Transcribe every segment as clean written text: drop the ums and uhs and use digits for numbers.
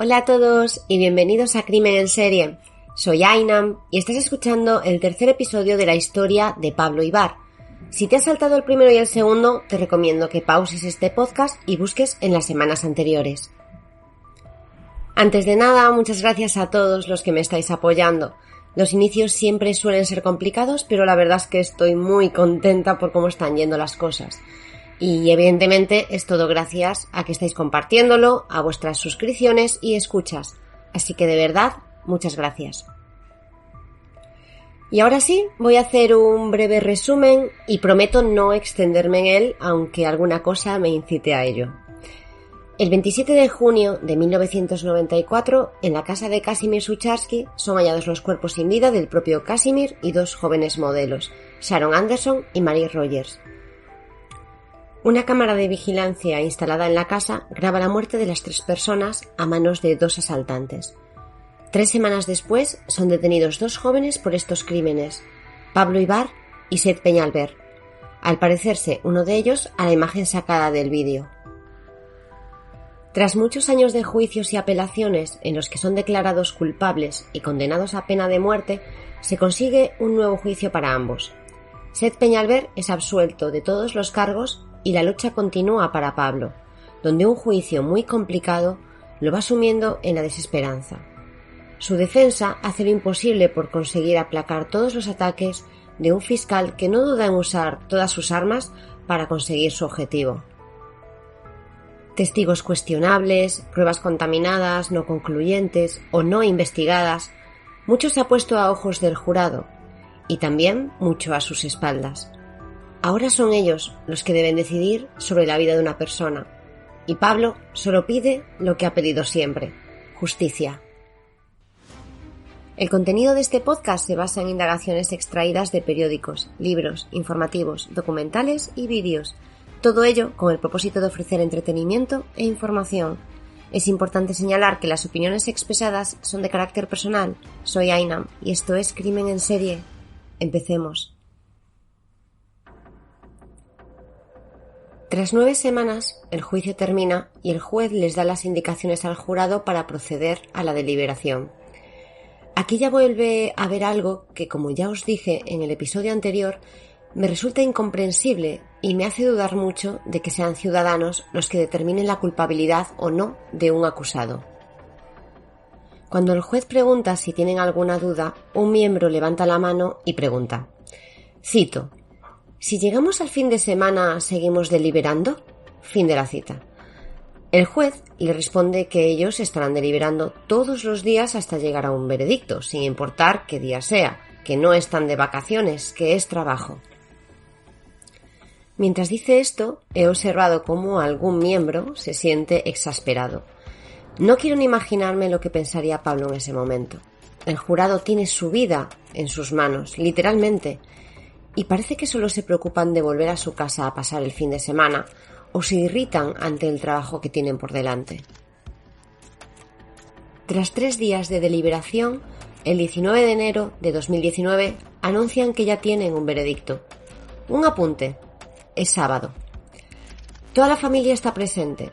Hola a todos y bienvenidos a Crimen en Serie. Soy Ainam y estás escuchando el tercer episodio de la historia de Pablo Ibar. Si te has saltado el primero y el segundo, te recomiendo que pauses este podcast y busques en las semanas anteriores. Antes de nada, muchas gracias a todos los que me estáis apoyando. Los inicios siempre suelen ser complicados, pero la verdad es que estoy muy contenta por cómo están yendo las cosas. Y evidentemente es todo gracias a que estáis compartiéndolo, a vuestras suscripciones y escuchas. Así que de verdad, muchas gracias. Y ahora sí, voy a hacer un breve resumen y prometo no extenderme en él, aunque alguna cosa me incite a ello. El 27 de junio de 1994, en la casa de Kazimierz Suchalski, son hallados los cuerpos sin vida del propio Kazimierz y dos jóvenes modelos, Sharon Anderson y Mary Rogers. Una cámara de vigilancia instalada en la casa graba la muerte de las tres personas a manos de dos asaltantes. 3 semanas después son detenidos dos jóvenes por estos crímenes, Pablo Ibar y Seth Peñalver, al parecerse uno de ellos a la imagen sacada del vídeo. Tras muchos años de juicios y apelaciones en los que son declarados culpables y condenados a pena de muerte, se consigue un nuevo juicio para ambos. Seth Peñalver es absuelto de todos los cargos y la lucha continúa para Pablo, donde un juicio muy complicado lo va sumiendo en la desesperanza. Su defensa hace lo imposible por conseguir aplacar todos los ataques de un fiscal que no duda en usar todas sus armas para conseguir su objetivo. Testigos cuestionables, pruebas contaminadas, no concluyentes o no investigadas, mucho se ha puesto a ojos del jurado y también mucho a sus espaldas. Ahora son ellos los que deben decidir sobre la vida de una persona, y Pablo solo pide lo que ha pedido siempre: justicia. El contenido de este podcast se basa en indagaciones extraídas de periódicos, libros, informativos, documentales y vídeos, todo ello con el propósito de ofrecer entretenimiento e información. Es importante señalar que las opiniones expresadas son de carácter personal. Soy Ainam y esto es Crimen en Serie. Empecemos. Tras 9 semanas, el juicio termina y el juez les da las indicaciones al jurado para proceder a la deliberación. Aquí ya vuelve a haber algo que, como ya os dije en el episodio anterior, me resulta incomprensible y me hace dudar mucho de que sean ciudadanos los que determinen la culpabilidad o no de un acusado. Cuando el juez pregunta si tienen alguna duda, un miembro levanta la mano y pregunta, cito: «Si llegamos al fin de semana, ¿seguimos deliberando?». Fin de la cita. El juez le responde que ellos estarán deliberando todos los días hasta llegar a un veredicto, sin importar qué día sea, que no están de vacaciones, que es trabajo. Mientras dice esto, he observado cómo algún miembro se siente exasperado. No quiero ni imaginarme lo que pensaría Pablo en ese momento. El jurado tiene su vida en sus manos, literalmente, y parece que solo se preocupan de volver a su casa a pasar el fin de semana o se irritan ante el trabajo que tienen por delante. Tras 3 días de deliberación, el 19 de enero de 2019 anuncian que ya tienen un veredicto. Un apunte: es sábado. Toda la familia está presente.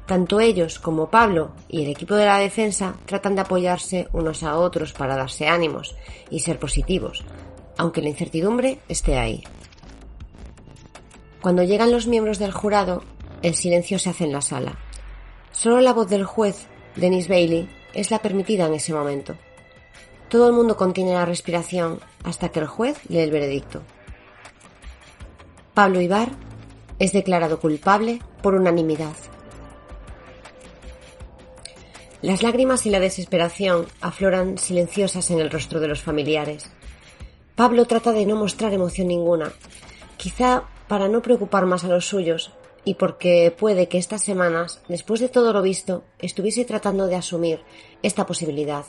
Tanto ellos como Pablo y el equipo de la defensa tratan de apoyarse unos a otros para darse ánimos y ser positivos, aunque la incertidumbre esté ahí. Cuando llegan los miembros del jurado, el silencio se hace en la sala. Solo la voz del juez, Dennis Bailey, es la permitida en ese momento. Todo el mundo contiene la respiración hasta que el juez lee el veredicto. Pablo Ibar es declarado culpable por unanimidad. Las lágrimas y la desesperación afloran silenciosas en el rostro de los familiares. Pablo trata de no mostrar emoción ninguna, quizá para no preocupar más a los suyos y porque puede que estas semanas, después de todo lo visto, estuviese tratando de asumir esta posibilidad,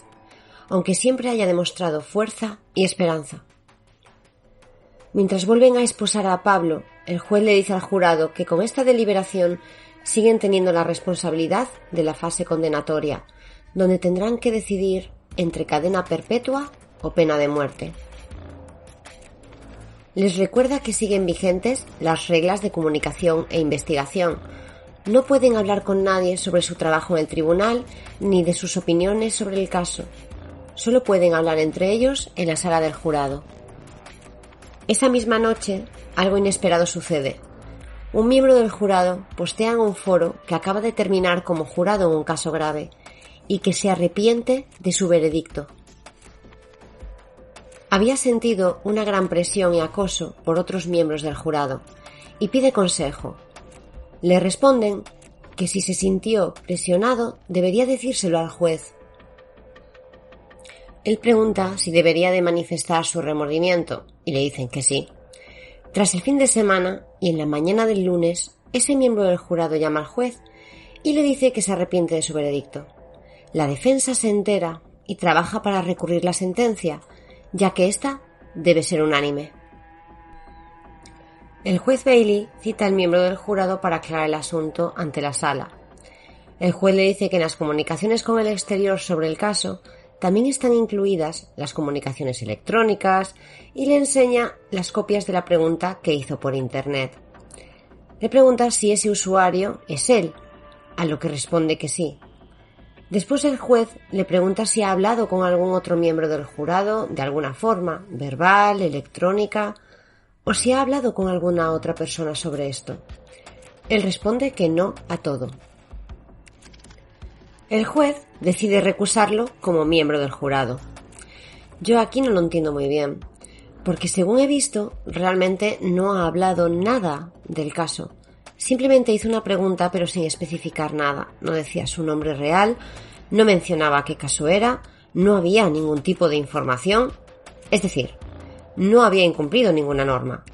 aunque siempre haya demostrado fuerza y esperanza. Mientras vuelven a esposar a Pablo, el juez le dice al jurado que con esta deliberación siguen teniendo la responsabilidad de la fase condenatoria, donde tendrán que decidir entre cadena perpetua o pena de muerte. Les recuerda que siguen vigentes las reglas de comunicación e investigación, No pueden hablar con nadie sobre su trabajo en el tribunal ni de sus opiniones sobre el caso. Solo pueden hablar entre ellos en la sala del jurado. Esa misma noche, algo inesperado sucede. Un miembro del jurado postea en un foro que acaba de terminar como jurado en un caso grave y que se arrepiente de su veredicto. Había sentido una gran presión y acoso por otros miembros del jurado y pide consejo. Le responden que si se sintió presionado debería decírselo al juez. Él pregunta si debería de manifestar su remordimiento y le dicen que sí. Tras el fin de semana y en la mañana del lunes, ese miembro del jurado llama al juez y le dice que se arrepiente de su veredicto. La defensa se entera y trabaja para recurrir la sentencia, ya que ésta debe ser unánime. El juez Bailey cita al miembro del jurado para aclarar el asunto ante la sala. El juez le dice que en las comunicaciones con el exterior sobre el caso también están incluidas las comunicaciones electrónicas y le enseña las copias de la pregunta que hizo por internet. Le pregunta si ese usuario es él, a lo que responde que sí. Después el juez le pregunta si ha hablado con algún otro miembro del jurado de alguna forma, verbal, electrónica, o si ha hablado con alguna otra persona sobre esto. Él responde que no a todo. El juez decide recusarlo como miembro del jurado. Yo aquí no lo entiendo muy bien, porque según he visto, realmente no ha hablado nada del caso. Simplemente hizo una pregunta pero sin especificar nada. No decía su nombre real, no mencionaba qué caso era, no había ningún tipo de información. Es decir, no había incumplido ninguna norma.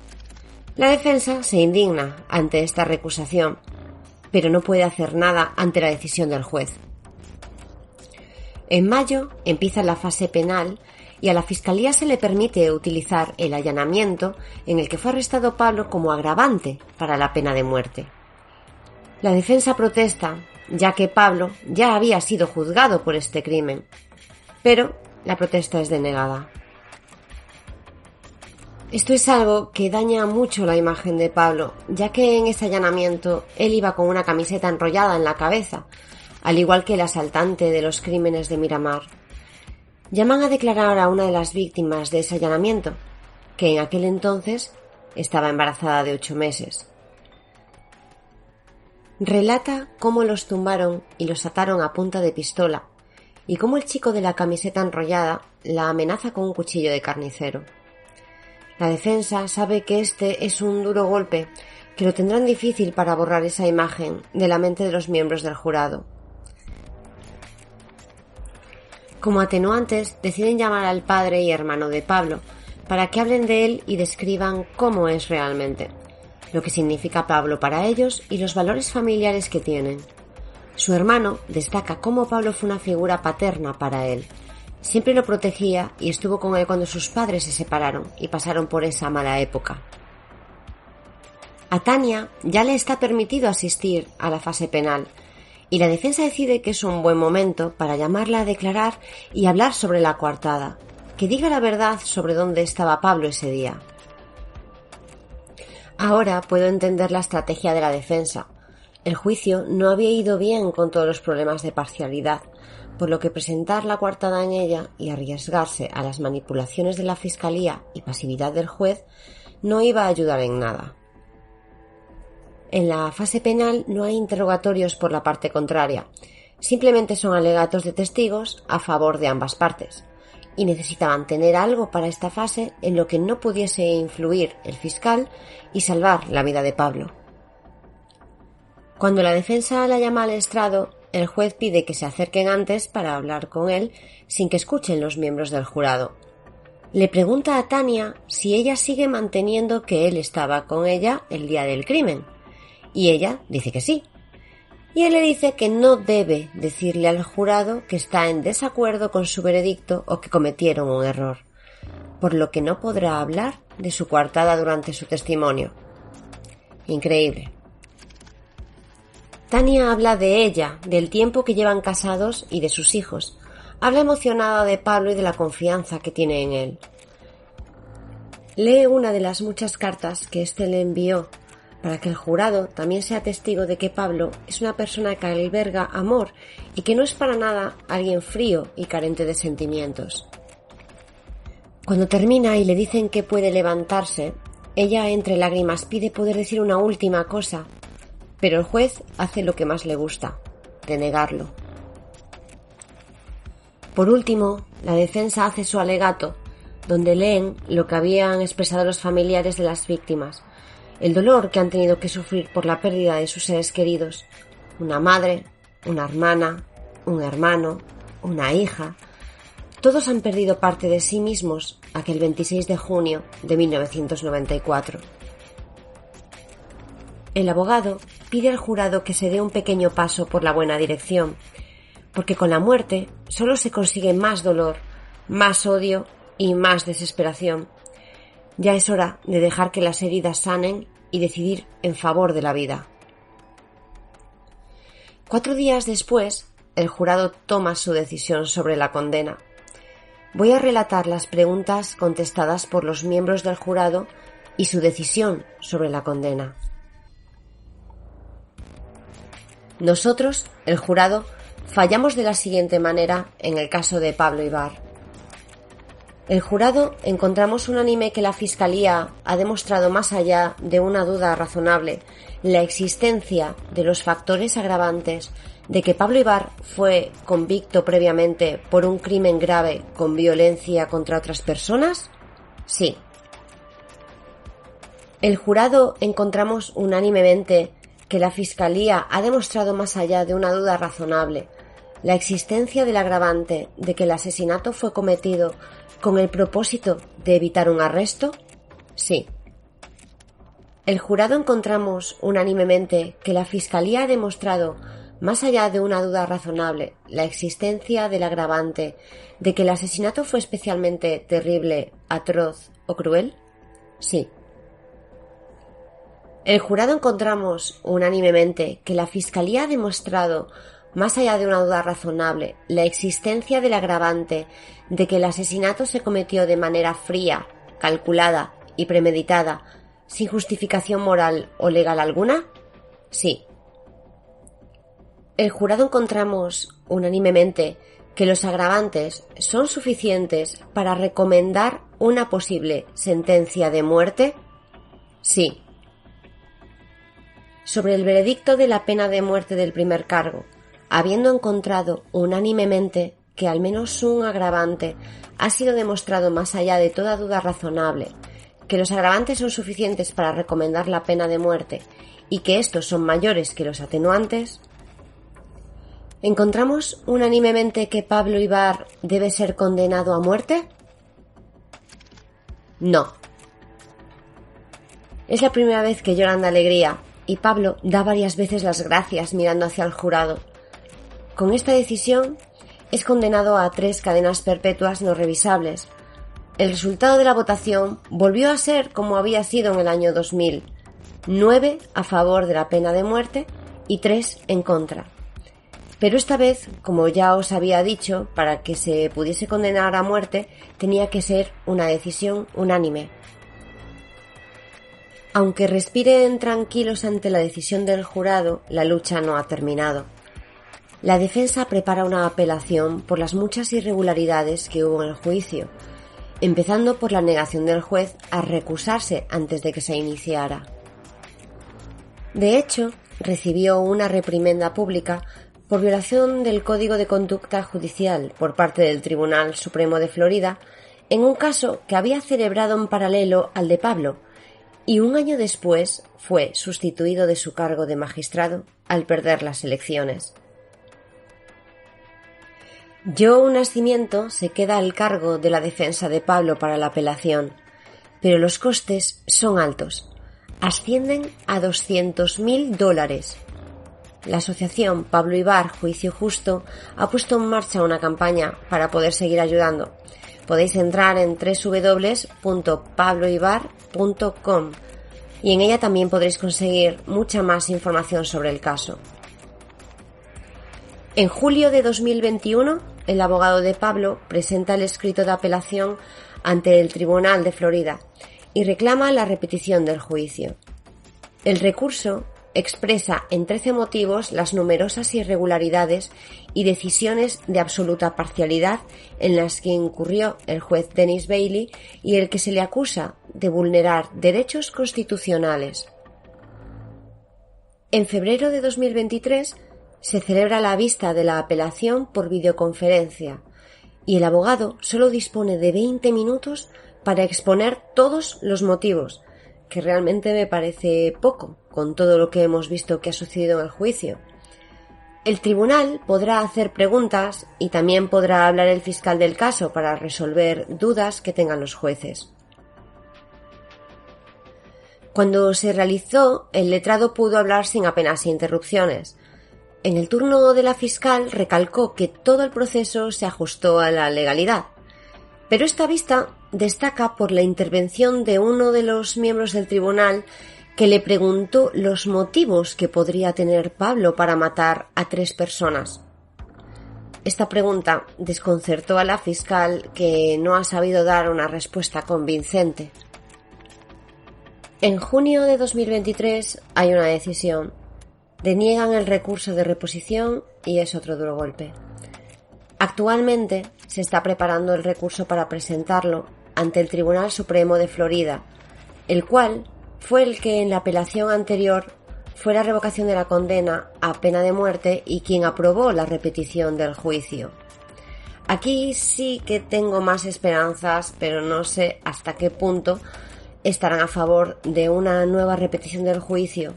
La defensa se indigna ante esta recusación, pero no puede hacer nada ante la decisión del juez. En mayo empieza la fase penal y a la Fiscalía se le permite utilizar el allanamiento en el que fue arrestado Pablo como agravante para la pena de muerte. La defensa protesta, ya que Pablo ya había sido juzgado por este crimen, pero la protesta es denegada. Esto es algo que daña mucho la imagen de Pablo, ya que en ese allanamiento él iba con una camiseta enrollada en la cabeza, al igual que el asaltante de los crímenes de Miramar. Llaman a declarar a una de las víctimas de ese allanamiento, que en aquel entonces estaba embarazada de 8 meses. Relata cómo los tumbaron y los ataron a punta de pistola, y cómo el chico de la camiseta enrollada la amenaza con un cuchillo de carnicero. La defensa sabe que este es un duro golpe, que lo tendrán difícil para borrar esa imagen de la mente de los miembros del jurado. Como atenuantes, deciden llamar al padre y hermano de Pablo, para que hablen de él y describan cómo es realmente, lo que significa Pablo para ellos y los valores familiares que tienen. Su hermano destaca cómo Pablo fue una figura paterna para él. Siempre lo protegía y estuvo con él cuando sus padres se separaron y pasaron por esa mala época. A Tania ya le está permitido asistir a la fase penal y la defensa decide que es un buen momento para llamarla a declarar y hablar sobre la coartada, que diga la verdad sobre dónde estaba Pablo ese día. Ahora puedo entender la estrategia de la defensa. El juicio no había ido bien con todos los problemas de parcialidad, por lo que presentar la coartada en ella y arriesgarse a las manipulaciones de la Fiscalía y pasividad del juez no iba a ayudar en nada. En la fase penal no hay interrogatorios por la parte contraria, simplemente son alegatos de testigos a favor de ambas partes, y necesitaban tener algo para esta fase en lo que no pudiese influir el fiscal y salvar la vida de Pablo. Cuando la defensa la llama al estrado, el juez pide que se acerquen antes para hablar con él sin que escuchen los miembros del jurado. Le pregunta a Tania si ella sigue manteniendo que él estaba con ella el día del crimen, y ella dice que sí. Y él le dice que no debe decirle al jurado que está en desacuerdo con su veredicto o que cometieron un error, por lo que no podrá hablar de su coartada durante su testimonio. Increíble. Tania habla de ella, del tiempo que llevan casados y de sus hijos. Habla emocionada de Pablo y de la confianza que tiene en él. Lee una de las muchas cartas que éste le envió para que el jurado también sea testigo de que Pablo es una persona que alberga amor y que no es para nada alguien frío y carente de sentimientos. Cuando termina y le dicen que puede levantarse, ella entre lágrimas pide poder decir una última cosa, pero el juez hace lo que más le gusta, denegarlo. Por último, la defensa hace su alegato, donde leen lo que habían expresado los familiares de las víctimas, el dolor que han tenido que sufrir por la pérdida de sus seres queridos, una madre, una hermana, un hermano, una hija. Todos han perdido parte de sí mismos aquel 26 de junio de 1994. El abogado pide al jurado que se dé un pequeño paso por la buena dirección, porque con la muerte solo se consigue más dolor, más odio y más desesperación. Ya es hora de dejar que las heridas sanen y decidir en favor de la vida. 4 días después, el jurado toma su decisión sobre la condena. Voy a relatar las preguntas contestadas por los miembros del jurado y su decisión sobre la condena. Nosotros, el jurado, fallamos de la siguiente manera en el caso de Pablo Ibar. El jurado encontramos unánime que la Fiscalía ha demostrado más allá de una duda razonable la existencia de los factores agravantes de que Pablo Ibar fue convicto previamente por un crimen grave con violencia contra otras personas. Sí. El jurado encontramos unánimemente que la Fiscalía ha demostrado más allá de una duda razonable la existencia del agravante de que el asesinato fue cometido con el propósito de evitar un arresto. Sí. El jurado encontramos unánimemente que la Fiscalía ha demostrado, más allá de una duda razonable, la existencia del agravante de que el asesinato fue especialmente terrible, atroz o cruel. Sí. El jurado encontramos unánimemente que la Fiscalía ha demostrado, más allá de una duda razonable, la existencia del agravante de que el asesinato se cometió de manera fría, calculada y premeditada, sin justificación moral o legal alguna. Sí. El jurado encontramos unánimemente que los agravantes son suficientes para recomendar una posible sentencia de muerte. Sí. Sobre el veredicto de la pena de muerte del primer cargo, habiendo encontrado unánimemente que al menos un agravante ha sido demostrado más allá de toda duda razonable, que los agravantes son suficientes para recomendar la pena de muerte y que estos son mayores que los atenuantes, ¿encontramos unánimemente que Pablo Ibar debe ser condenado a muerte? No. Es la primera vez que lloran de alegría y Pablo da varias veces las gracias mirando hacia el jurado. Con esta decisión es condenado a 3 cadenas perpetuas no revisables. El resultado de la votación volvió a ser como había sido en el año 2000, 9 a favor de la pena de muerte y 3 en contra. Pero esta vez, como ya os había dicho, para que se pudiese condenar a muerte tenía que ser una decisión unánime. Aunque respiren tranquilos ante la decisión del jurado, la lucha no ha terminado. La defensa prepara una apelación por las muchas irregularidades que hubo en el juicio, empezando por la negación del juez a recusarse antes de que se iniciara. De hecho, recibió una reprimenda pública por violación del Código de Conducta Judicial por parte del Tribunal Supremo de Florida en un caso que había celebrado en paralelo al de Pablo, y un año después fue sustituido de su cargo de magistrado al perder las elecciones. Joe Nascimento se queda al cargo de la defensa de Pablo para la apelación, pero los costes son altos. Ascienden a $200.000. La asociación Pablo Ibar Juicio Justo ha puesto en marcha una campaña para poder seguir ayudando. Podéis entrar en www.pabloibar.com y en ella también podréis conseguir mucha más información sobre el caso. En julio de 2021, el abogado de Pablo presenta el escrito de apelación ante el Tribunal de Florida y reclama la repetición del juicio. El recurso expresa en 13 motivos las numerosas irregularidades y decisiones de absoluta parcialidad en las que incurrió el juez Dennis Bailey y el que se le acusa de vulnerar derechos constitucionales. En febrero de 2023 se celebra la vista de la apelación por videoconferencia y el abogado solo dispone de 20 minutos para exponer todos los motivos, que realmente me parece poco, con todo lo que hemos visto que ha sucedido en el juicio. El tribunal podrá hacer preguntas y también podrá hablar el fiscal del caso para resolver dudas que tengan los jueces. Cuando se realizó, el letrado pudo hablar sin apenas interrupciones. En el turno de la fiscal recalcó que todo el proceso se ajustó a la legalidad, pero esta vista destaca por la intervención de uno de los miembros del tribunal que le preguntó los motivos que podría tener Pablo para matar a 3 personas. Esta pregunta desconcertó a la fiscal, que no ha sabido dar una respuesta convincente. En junio de 2023 hay una decisión. Deniegan el recurso de reposición y es otro duro golpe. Actualmente se está preparando el recurso para presentarlo ante el Tribunal Supremo de Florida, el cual fue el que en la apelación anterior fue la revocación de la condena a pena de muerte y quien aprobó la repetición del juicio. Aquí sí que tengo más esperanzas, pero no sé hasta qué punto estarán a favor de una nueva repetición del juicio.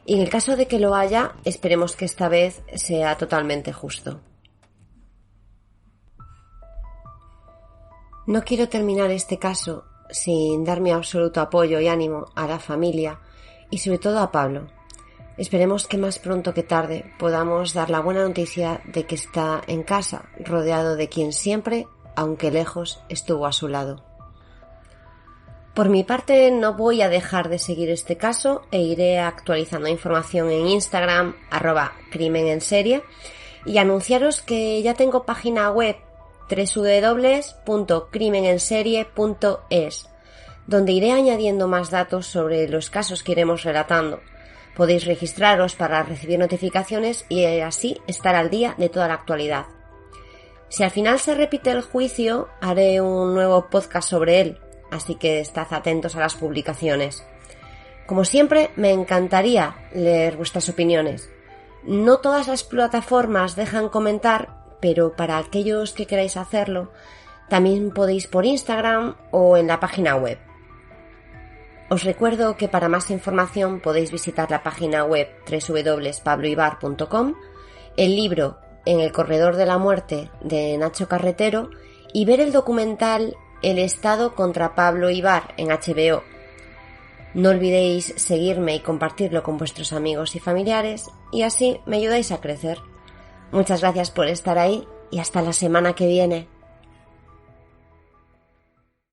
Y en el caso de que lo haya, esperemos que esta vez sea totalmente justo. No quiero terminar este caso sin dar mi absoluto apoyo y ánimo a la familia y sobre todo a Pablo. Esperemos que más pronto que tarde podamos dar la buena noticia de que está en casa, rodeado de quien siempre, aunque lejos, estuvo a su lado. Por mi parte, no voy a dejar de seguir este caso e iré actualizando información en Instagram, @crimenenserie, y anunciaros que ya tengo página web www.crimenenserie.es, donde iré añadiendo más datos sobre los casos que iremos relatando. Podéis registraros para recibir notificaciones y así estar al día de toda la actualidad. Si al final se repite el juicio, haré un nuevo podcast sobre él, así que estad atentos a las publicaciones. Como siempre, me encantaría leer vuestras opiniones. No todas las plataformas dejan comentar, pero para aquellos que queráis hacerlo, también podéis por Instagram o en la página web. Os recuerdo que para más información podéis visitar la página web www.pabloibar.com, el libro En el corredor de la muerte de Nacho Carretero y ver el documental El Estado contra Pablo Ibar en HBO. No olvidéis seguirme y compartirlo con vuestros amigos y familiares y así me ayudáis a crecer. Muchas gracias por estar ahí y hasta la semana que viene.